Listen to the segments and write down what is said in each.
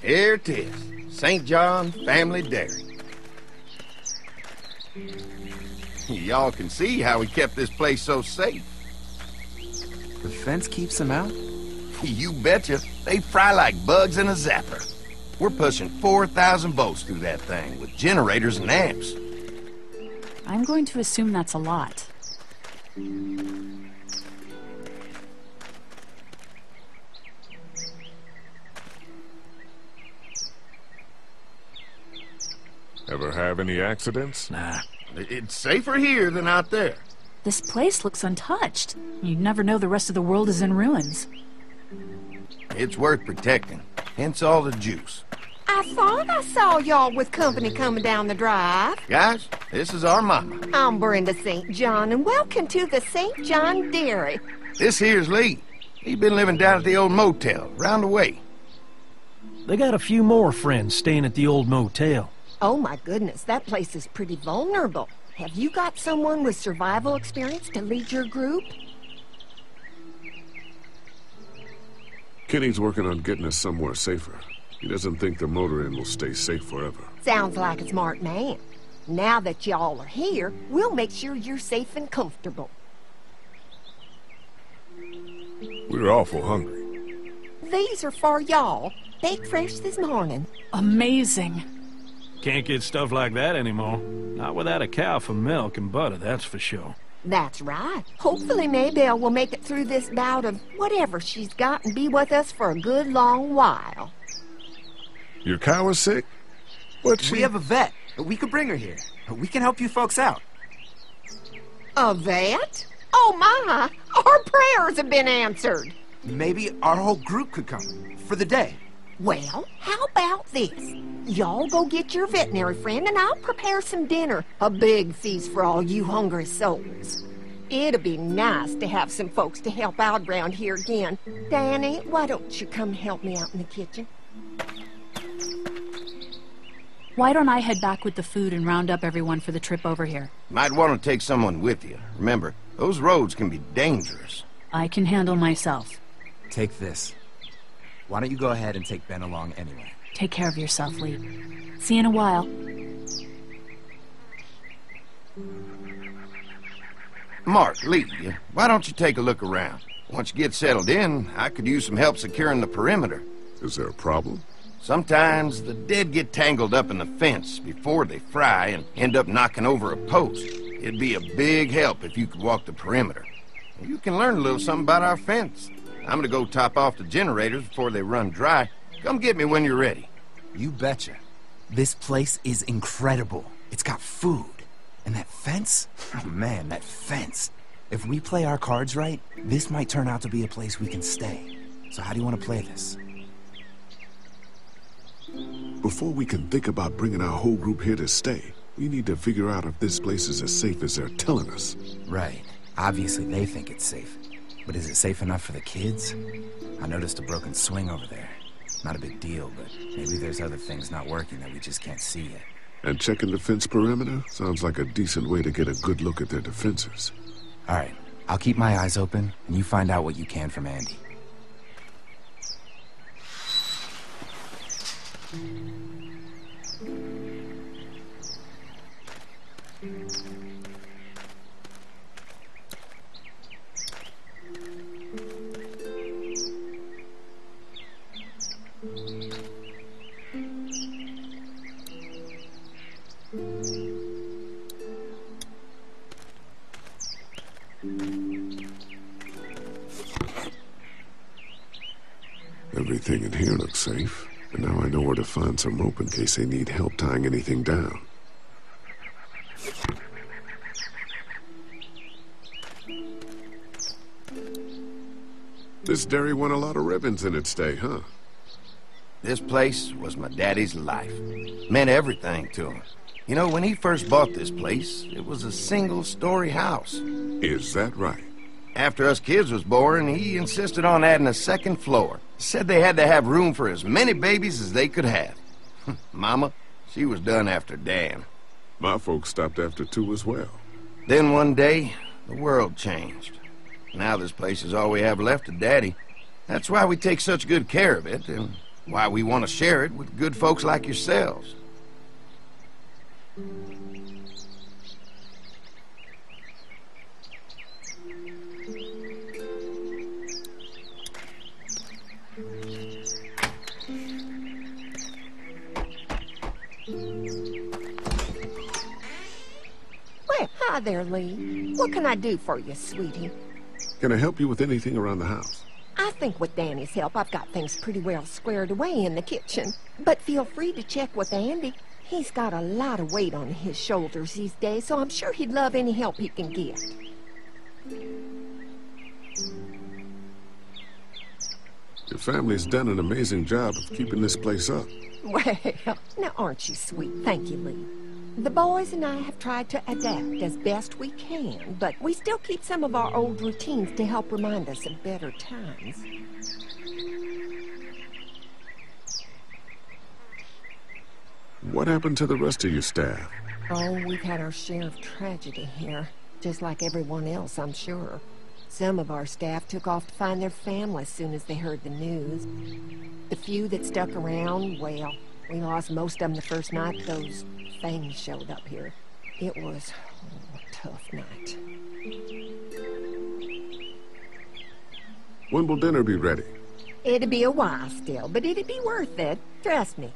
Here it is. St. John Family Dairy. Y'all can see how we kept this place so safe. The fence keeps them out? You betcha. They fry like bugs in a zapper. We're pushing 4,000 volts through that thing with generators and amps. I'm going to assume that's a lot. Ever have any accidents? Nah, it's safer here than out there. This place looks untouched. You never know the rest of the world is in ruins. It's worth protecting, hence all the juice. I thought I saw y'all with company coming down the drive. Guys, this is our mama. I'm Brenda St. John, and welcome to the St. John Dairy. This here's Lee. He been living down at the old motel, round the way. They got a few more friends staying at the old motel. Oh my goodness, that place is pretty vulnerable. Have you got someone with survival experience to lead your group? Kenny's working on getting us somewhere safer. He doesn't think the motor inn will stay safe forever. Sounds like a smart man. Now that y'all are here, we'll make sure you're safe and comfortable. We're awful hungry. These are for y'all. Baked fresh this morning. Amazing. Can't get stuff like that anymore. Not without a cow for milk and butter, that's for sure. That's right. Hopefully Maybelle will make it through this bout of whatever she's got and be with us for a good long while. Your cow is sick? What's she? We have a vet. We could bring her here. We can help you folks out. A vet? Oh my! Our prayers have been answered. Maybe our whole group could come. For the day. Well, how about this? Y'all go get your veterinary friend and I'll prepare some dinner. A big feast for all you hungry souls. It'd be nice to have some folks to help out around here again. Danny, why don't you come help me out in the kitchen? Why don't I head back with the food and round up everyone for the trip over here? Might want to take someone with you. Remember, those roads can be dangerous. I can handle myself. Take this. Why don't you go ahead and take Ben along anyway? Take care of yourself, Lee. See you in a while. Mark, Lee, why don't you take a look around? Once you get settled in, I could use some help securing the perimeter. Is there a problem? Sometimes the dead get tangled up in the fence before they fry and end up knocking over a post. It'd be a big help if you could walk the perimeter. You can learn a little something about our fence. I'm gonna go top off the generators before they run dry. Come get me when you're ready. You betcha. This place is incredible. It's got food. And that fence? Oh man, that fence. If we play our cards right, this might turn out to be a place we can stay. So how do you want to play this? Before we can think about bringing our whole group here to stay, we need to figure out if this place is as safe as they're telling us. Right. Obviously they think it's safe. But is it safe enough for the kids? I noticed a broken swing over there. Not a big deal, but maybe there's other things not working that we just can't see yet. And checking the fence perimeter sounds like a decent way to get a good look at their defenses. All right. I'll keep my eyes open, and you find out what you can from Andy. Everything in here looks safe, and now I know where to find some rope in case they need help tying anything down. This dairy won a lot of ribbons in its day, huh? This place was my daddy's life. Meant everything to him. You know, when he first bought this place, it was a single-story house. Is that right? After us kids was born, he insisted on adding a second floor. Said they had to have room for as many babies as they could have. Mama, she was done after Dan. My folks stopped after 2 as well. Then one day, the world changed. Now this place is all we have left of Daddy. That's why we take such good care of it, and why we want to share it with good folks like yourselves. Well, hi there, Lee. What can I do for you, sweetie? Can I help you with anything around the house? I think with Danny's help, I've got things pretty well squared away in the kitchen. But feel free to check with Andy. He's got a lot of weight on his shoulders these days, so I'm sure he'd love any help he can get. Your family's done an amazing job of keeping this place up. Well, now aren't you sweet? Thank you, Lee. The boys and I have tried to adapt as best we can, but we still keep some of our old routines to help remind us of better times. What happened to the rest of your staff? Oh, we've had our share of tragedy here, just like everyone else, I'm sure. Some of our staff took off to find their family as soon as they heard the news. The few that stuck around, well, we lost most of them the first night those things showed up here. It was a tough night. When will dinner be ready? It'd be a while still, but it'd be worth it. Trust me.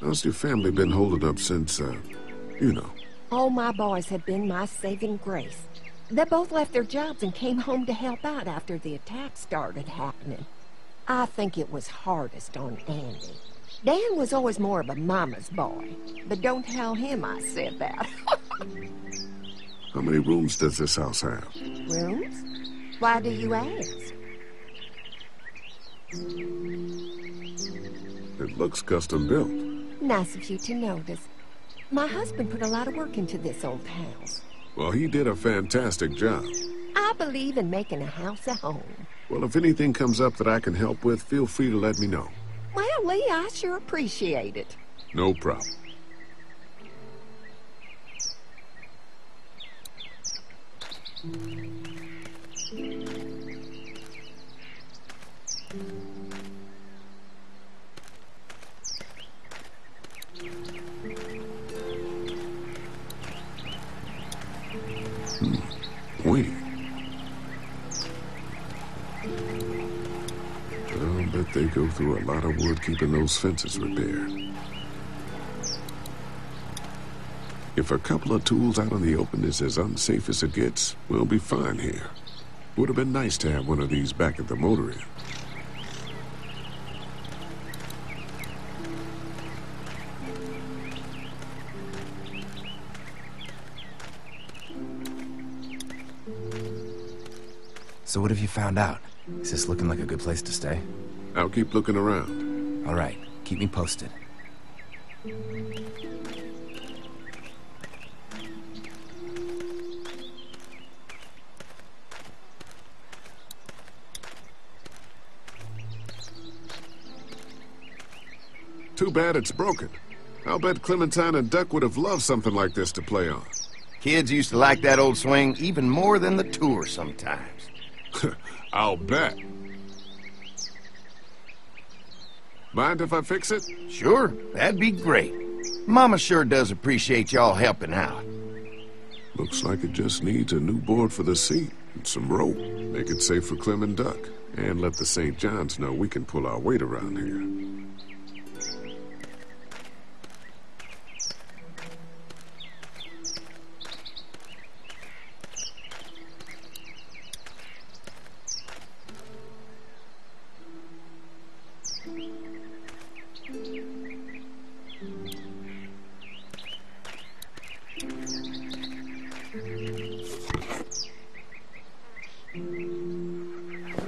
How's your family been holding up since, you know? All my boys have been my saving grace. They both left their jobs and came home to help out after the attack started happening. I think it was hardest on Andy. Dan was always more of a mama's boy, but don't tell him I said that. How many rooms does this house have? Rooms? Why do you ask? It looks custom built. Nice of you to notice. My husband put a lot of work into this old house. Well, he did a fantastic job. I believe in making a house a home. Well, if anything comes up that I can help with, feel free to let me know. Well, Lee, I sure appreciate it. No problem. Wait. I'll bet they go through a lot of wood keeping those fences repaired. If a couple of tools out in the open is as unsafe as it gets, we'll be fine here. Would have been nice to have one of these back at the motor inn. So what have you found out? Is this looking like a good place to stay? I'll keep looking around. All right, keep me posted. Too bad it's broken. I'll bet Clementine and Duck would have loved something like this to play on. Kids used to like that old swing even more than the tour sometimes. I'll bet. Mind if I fix it? Sure, that'd be great. Mama sure does appreciate y'all helping out. Looks like it just needs a new board for the seat and some rope. Make it safe for Clem and Duck. And let the St. John's know we can pull our weight around here.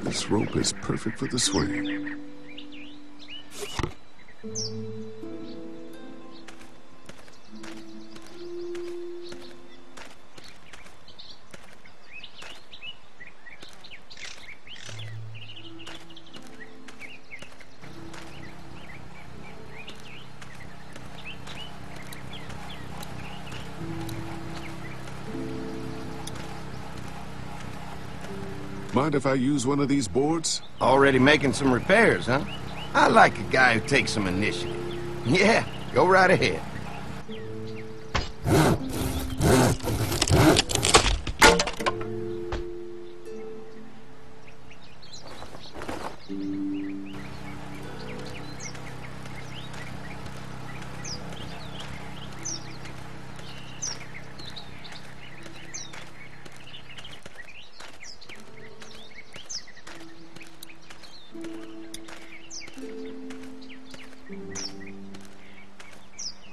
This rope is perfect for the swing. Mind if I use one of these boards? Already making some repairs, huh? I like a guy who takes some initiative. Yeah, go right ahead.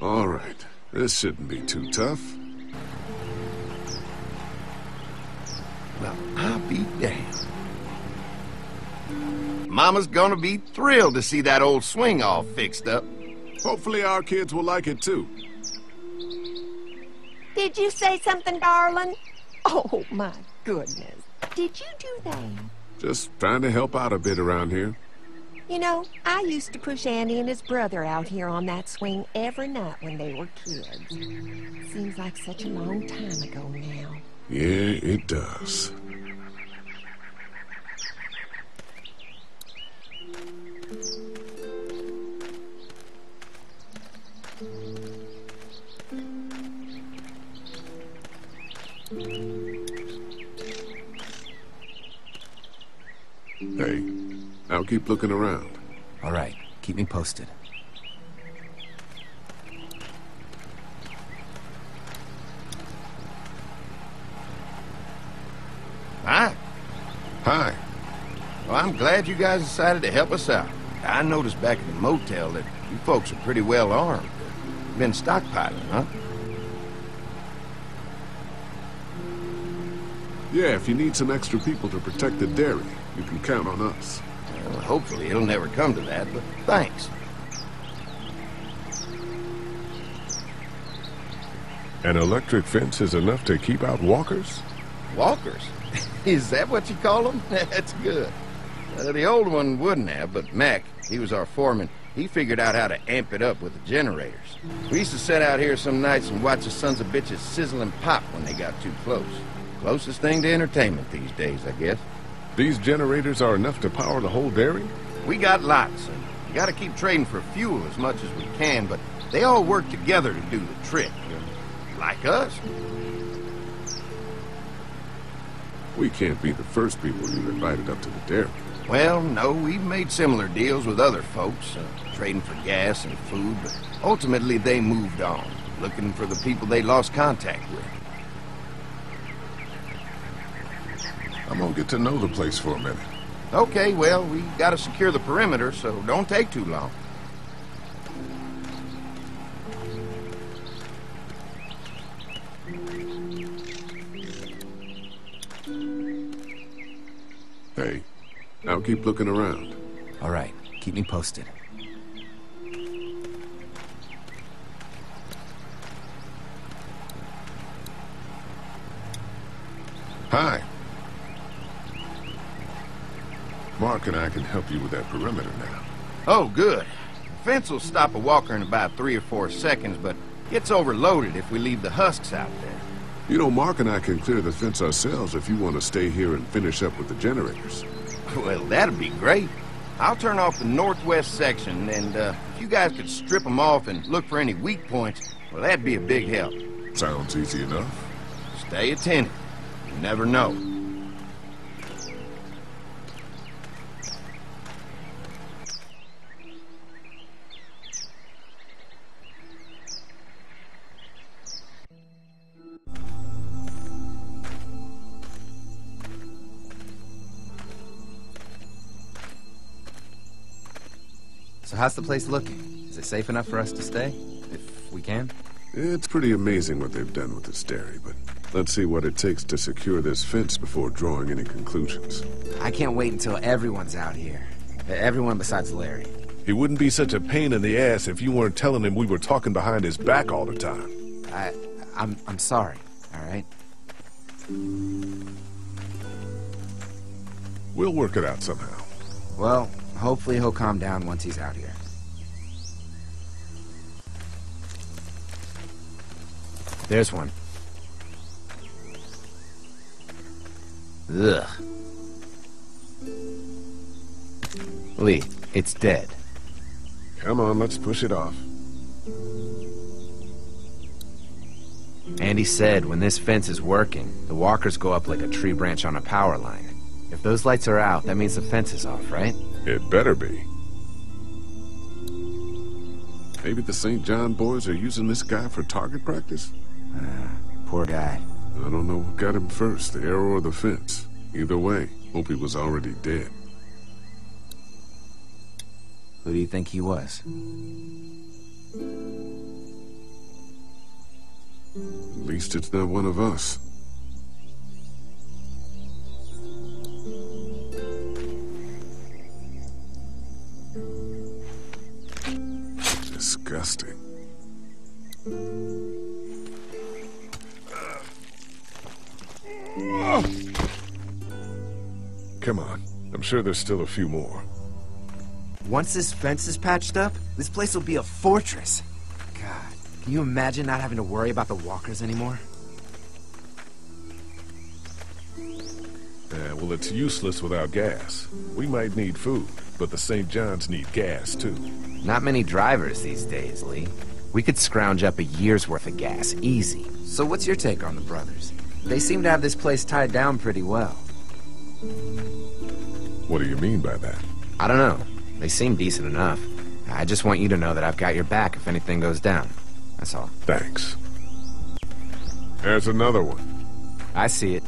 All right. This shouldn't be too tough. Well, I'll be damned. Mama's gonna be thrilled to see that old swing all fixed up. Hopefully our kids will like it too. Did you say something, darling? Oh, my goodness. Did you do that? Just trying to help out a bit around here. You know, I used to push Andy and his brother out here on that swing every night when they were kids. Seems like such a long time ago now. Yeah, it does. Hey, I'll keep looking around. All right, keep me posted. Hi. Hi. Well, I'm glad you guys decided to help us out. I noticed back at the motel that you folks are pretty well armed. Been stockpiling, huh? Yeah, if you need some extra people to protect the dairy, you can count on us. Well, hopefully it'll never come to that, but thanks. An electric fence is enough to keep out walkers? Walkers? Is that what you call them? That's good. The old one wouldn't have, but Mac, he was our foreman, he figured out how to amp it up with the generators. We used to sit out here some nights and watch the sons of bitches sizzle and pop when they got too close. Closest thing to entertainment these days, I guess. These generators are enough to power the whole dairy? We got lots, and we gotta keep trading for fuel as much as we can, but they all work together to do the trick. Like us. We can't be the first people you've invited up to the dairy. Well, no, we've made similar deals with other folks, trading for gas and food, but ultimately they moved on, looking for the people they lost contact with. I'm gonna get to know the place for a minute. Okay, well, we gotta secure the perimeter, so don't take too long. Hey, I'll keep looking around. All right, keep me posted. Hi. Mark and I can help you with that perimeter now. Oh, good. The fence will stop a walker in about 3 or 4 seconds, but gets overloaded if we leave the husks out there. You know, Mark and I can clear the fence ourselves if you want to stay here and finish up with the generators. Well, that'd be great. I'll turn off the northwest section, and if you guys could strip them off and look for any weak points, well, that'd be a big help. Sounds easy enough. Stay attentive. You never know. So how's the place looking? Is it safe enough for us to stay? If we can? It's pretty amazing what they've done with this dairy, but let's see what it takes to secure this fence before drawing any conclusions. I can't wait until everyone's out here. Everyone besides Larry. He wouldn't be such a pain in the ass if you weren't telling him we were talking behind his back all the time. I'm sorry, all right? We'll work it out somehow. Well, hopefully he'll calm down once he's out here. There's one. Ugh. Lee, it's dead. Come on, let's push it off. Andy said when this fence is working, the walkers go up like a tree branch on a power line. If those lights are out, that means the fence is off, right? It better be. Maybe the St. John boys are using this guy for target practice? Poor guy. I don't know what got him first, the arrow or the fence. Either way, hope he was already dead. Who do you think he was? At least it's not one of us. Disgusting. Come on. I'm sure there's still a few more. Once this fence is patched up, this place will be a fortress. God, can you imagine not having to worry about the walkers anymore? Well, it's useless without gas. We might need food, but the St. John's need gas, too. Not many drivers these days, Lee. We could scrounge up a year's worth of gas, easy. So what's your take on the brothers? They seem to have this place tied down pretty well. What do you mean by that? I don't know. They seem decent enough. I just want you to know that I've got your back if anything goes down. That's all. Thanks. There's another one. I see it.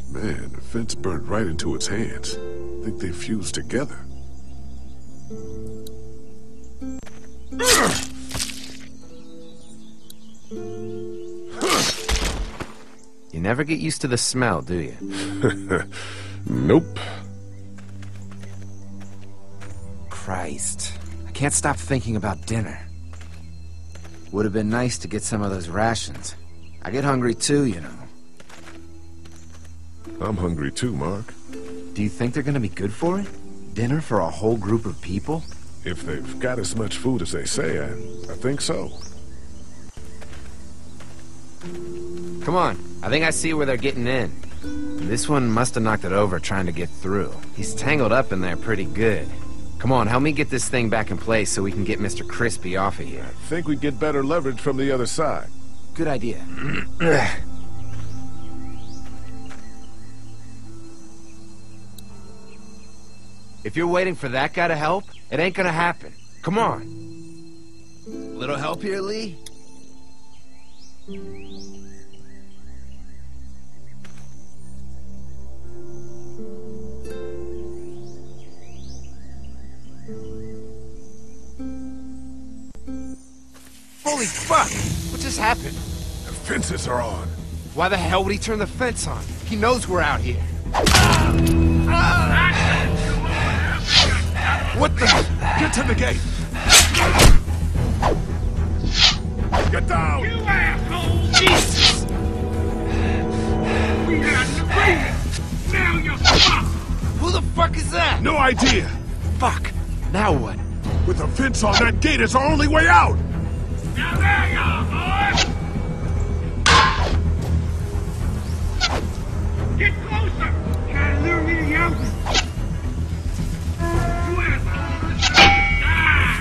Man, the fence burned right into its hands. I think they fused together. You never get used to the smell, do you? Nope. Christ. I can't stop thinking about dinner. Would have been nice to get some of those rations. I get hungry too, you know. I'm hungry too, Mark. Do you think they're gonna be good for it? Dinner for a whole group of people? If they've got as much food as they say, I think so. Come on, I think I see where they're getting in. This one must have knocked it over trying to get through. He's tangled up in there pretty good. Come on, help me get this thing back in place so we can get Mr. Crispy off of here. I think we'd get better leverage from the other side. Good idea. If you're waiting for that guy to help, it ain't gonna happen. Come on. Little help here, Lee? Holy fuck! What just happened? The fences are on. Why the hell would he turn the fence on? He knows we're out here. What the? Get to the gate! Get down! You asshole! Jesus! We had an agreement! Now you're fucked! Who the fuck is that? No idea! Fuck! Now what? With the fence on, that gate is our only way out! Now there you are, boys! Get closer! Try to lure me to the open! You assholes! Die!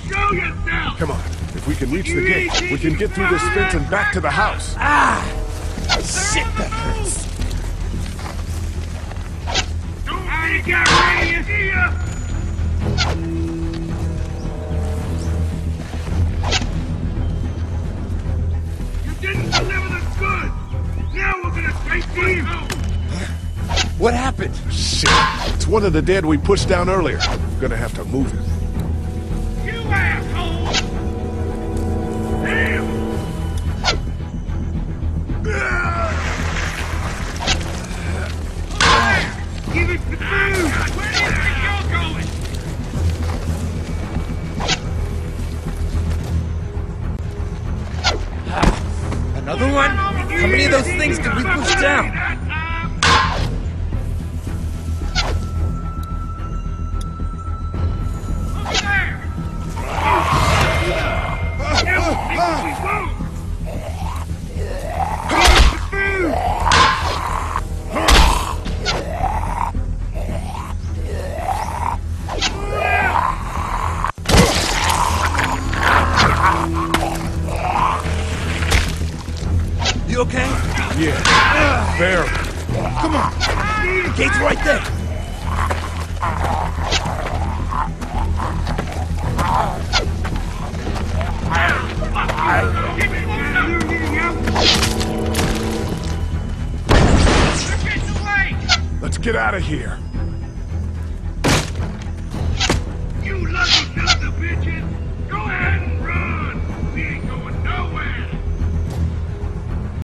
Show yourself! Come on. If we can reach the gate, we can get through this fence and back to the house. Shit, that hurts. I got ready to see ya! You didn't deliver the goods! Now we're gonna take these home! What happened? Shit. It's one of the dead we pushed down earlier. Gonna have to move it. You asshole! Damn! Give it the food! Where do you think you're going? Another one? How many of those things did we push down? You okay? Yeah, barely. Come on. The gate's right there. Let's get out of here.